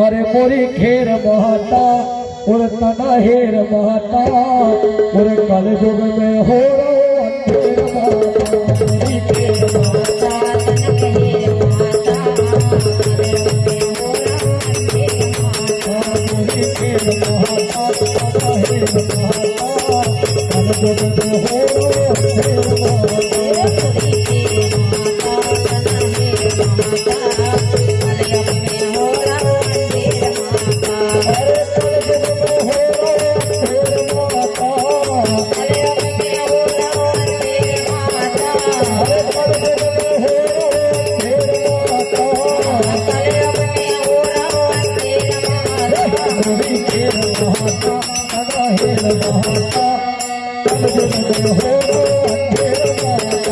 अरे मोरी खेर महता और तना हेर महता और कल युग में हो अंधेर महता मोरी खेर महता मोरी खेर महता तना हेर महता कल युग में हो अंधेर महता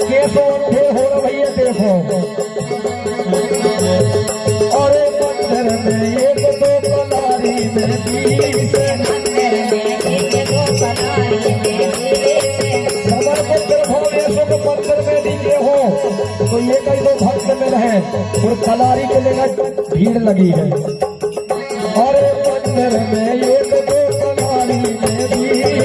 केसो अंधे हो रहा भैया देखो और मंदिर में एक दो कलारी में बीस समर मंदिर हो ऐसो को मंदिर में लीजिए हो तो ये कई दो भक्त में रहे और कलारी के लेकर भीड़ लगी है और मंदिर में एक दो कलारी में बीस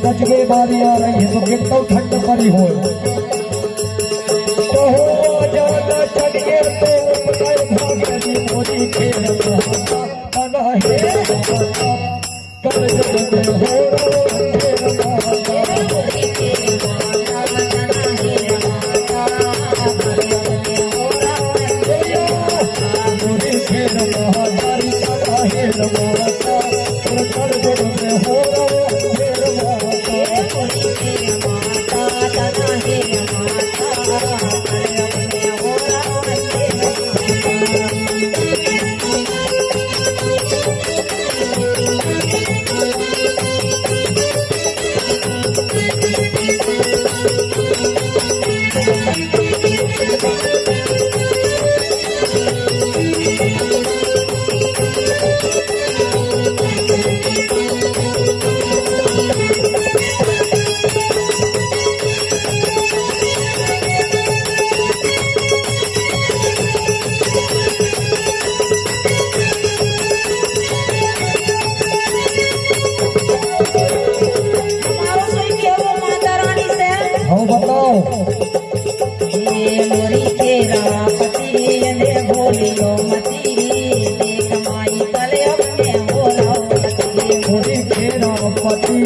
नचगे बारी आ रही है तो कितना ठंड पड़ी हो तो जाना चढ़िए तो भाग्य मोदी खेल कल हो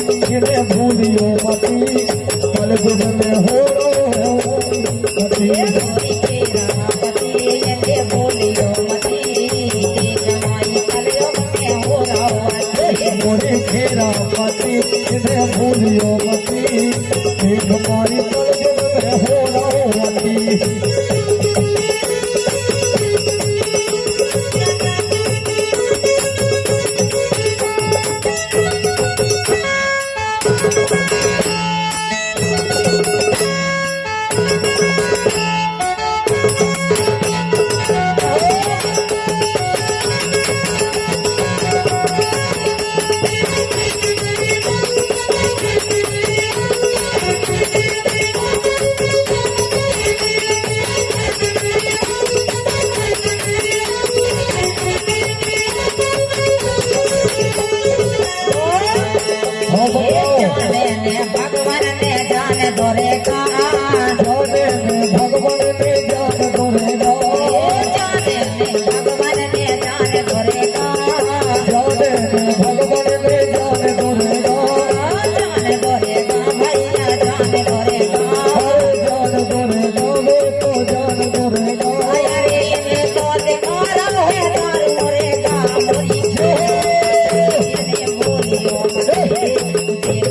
जिन्हें भूलियो मती कल जुग में हो मती मोरी खेरा मती जिन्हें भूलियो मती एक मारी कल जुग में हो मती भगवान ने जान दोरेगा जाने में भगवान ने जान दोरेगा जाने में भगवान ने जान दोरेगा जाने में भगवान ने जान दोरेगा जान दोरेगा भैया जान दोरेगा जान दोरेगा वो तो जान दोरेगा अरे ये तो दिखारा है दार दोरेगा मोरी ये बोलियो मत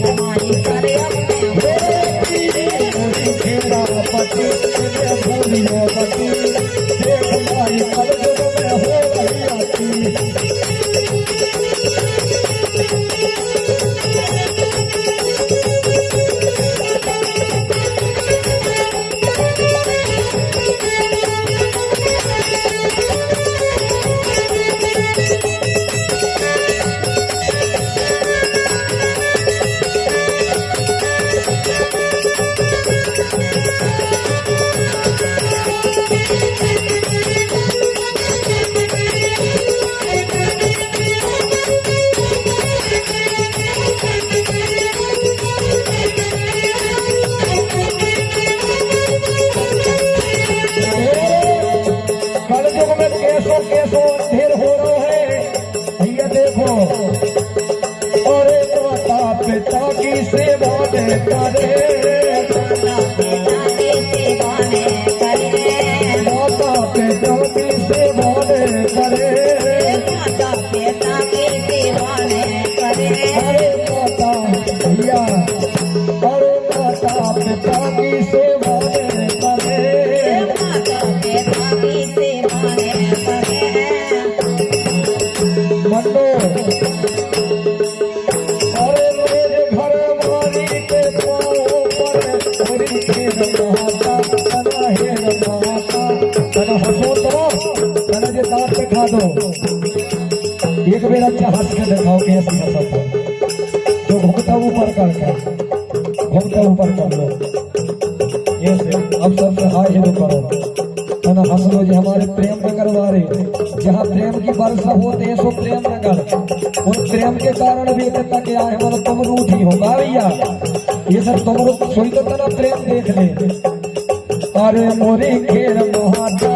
हमारी करे खेरा पति भूलियो मती देख माई कल जुग में हो रही आती कल युग में केसो अंधेर हो रहा है भैया देखो और माता पिता की सेवा ने करे पिता की सेवा ने करे माता पिता की सेवा ने करे माता पिता की सेवा ने करे अरे माता भैया अरे माता पिता की सेवा ने करे माता पिता की सेवा ने करे मनो अरे मेरे घर वाली के पाँव पर मेरी खेर महाता तना हेर महाता तना हंसो तो तना जे दांत पे खा दो एक बेर अच्छा हंस के दिखाओ कि ऐसी हंसत है जो घुमता ऊपर करके घुमता ऊपर कर लो ये से अब सबसे हाय हेलो करो तना हंस लो जी हमारे प्रेम नगर वाले जहाँ प्रेम की वर्षा होते हैं सो प्रेम नगर उन प्रेम के कारण भी इतना कि आए हमारा तुम रूठी हो भैया ये सब तुम सोई तो तना प्रेम देख ले अरे मोरी खेर महाता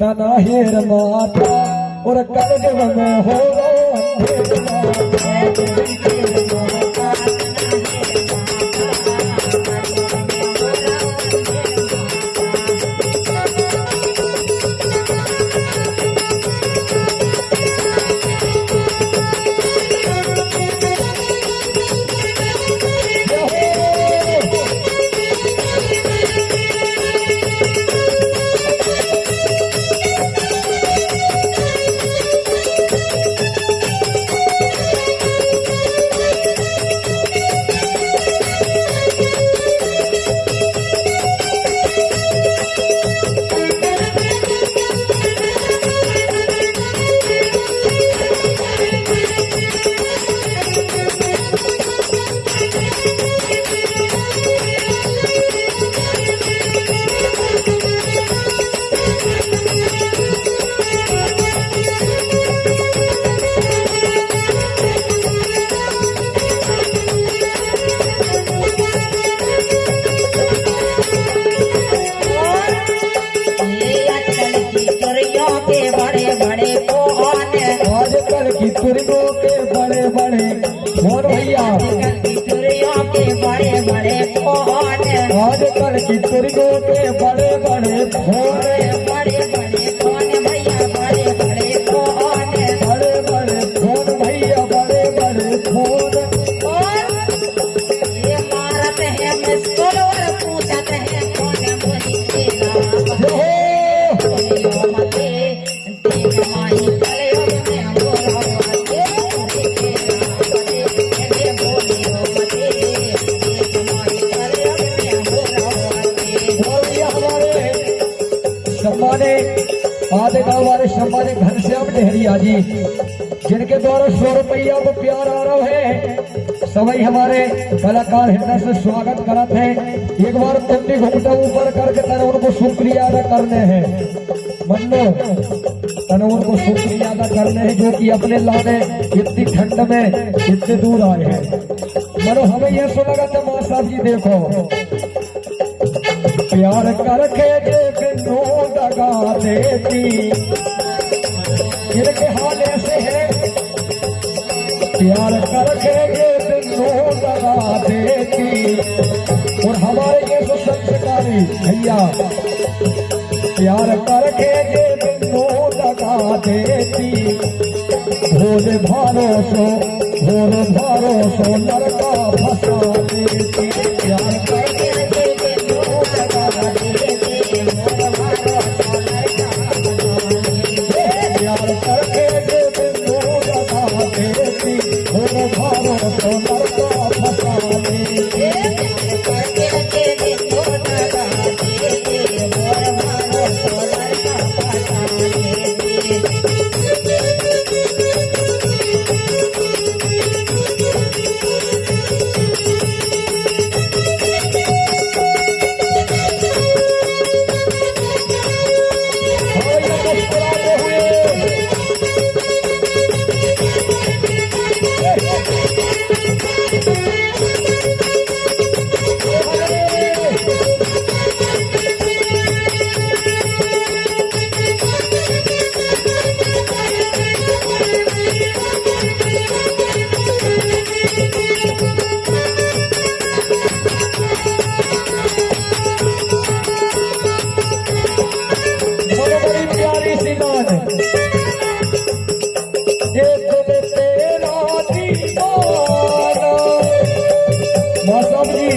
तना हेर माता और कल जब में हो आजकल की चुरियों के बड़े बड़े फोन आजकल की तुरियों के बड़े बड़े फोन बड़े बड़े फोन भैया बड़े बड़े फोन बड़े बड़े फोन भैया बड़े बड़े फोन और ये मारत है मिस्कुल और पूछत है कौन मुझे तेरा बोलियो मते देख माही कलयुग में बोला मते तेरा मते कहते बोलियो मते देख माही कलयुग में बोला मते और ये हमारे सम्माने आधे गाँव वाले सम्माने घनश्याम डेहरिया जी जिनके द्वारा 100 रुपया को प्यार आ रहा है सभी हमारे कलाकार हृदय से स्वागत करते हैं। एक बार तुमने घूमटा ऊपर करके तने उनको शुक्रिया अदा करने हैं मन्नो तने उनको शुक्रिया अदा करने हैं जो कि अपने लाने इतनी ठंड में इतने दूर आए हैं। मनो हमें यह सुना लगा था मां साहब जी देखो प्यार करके जे बिनु दगा देती जिनके हाल ऐसे हैं प्यार करके जे बिनु दगा देती और हमारे जैसे संस्कारी भैया प्यार करके जे बिनु दगा देती भोले भरोसो लड़का फंसा देती प्यार करके प्यार करके जे बिनु दगा देती भोले भरोसो लड़का फंसा देती हाँ, ये मुस्कुराते हुए बड़ी बड़ी प्यारी सी गान ये दिल तेरा दीवाना मां साहब जी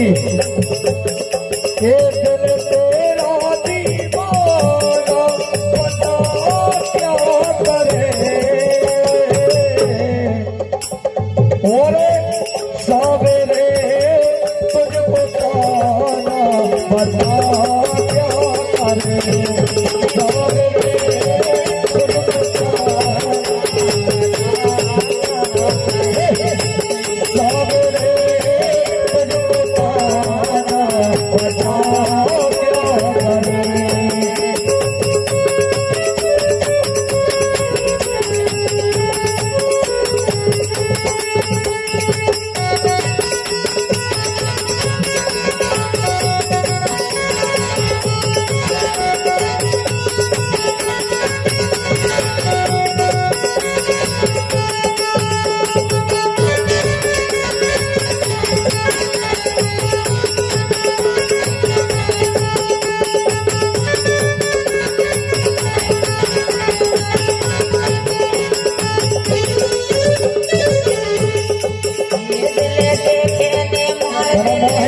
ये दिल तेरा दीवाना बता क्या करे और सावेरे तुझको पाना बता क्या करे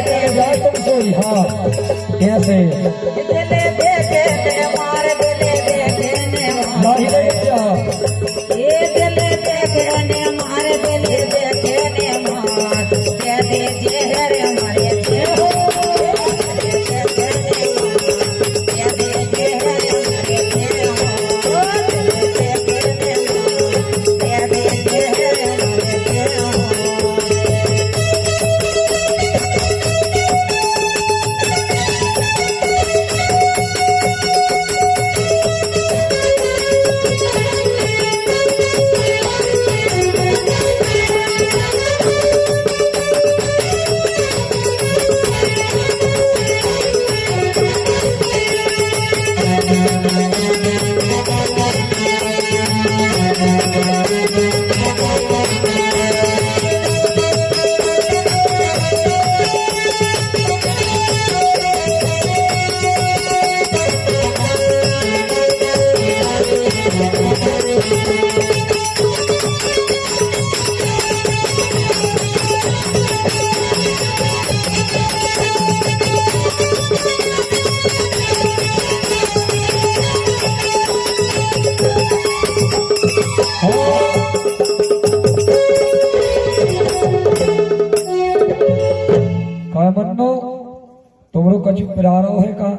हाँ कैसे दिले देखे ने मार दिले देखे ने मार नहीं नहीं क्या ये दिले देखे ने मार दिले देखे ने मार कह दे जहर मरे थे हो कह दे जहर मरे थे हो दिले देखे ने मार कह दे जहर मरे थे हो मन्नो तुमरो कछु प्यारो है का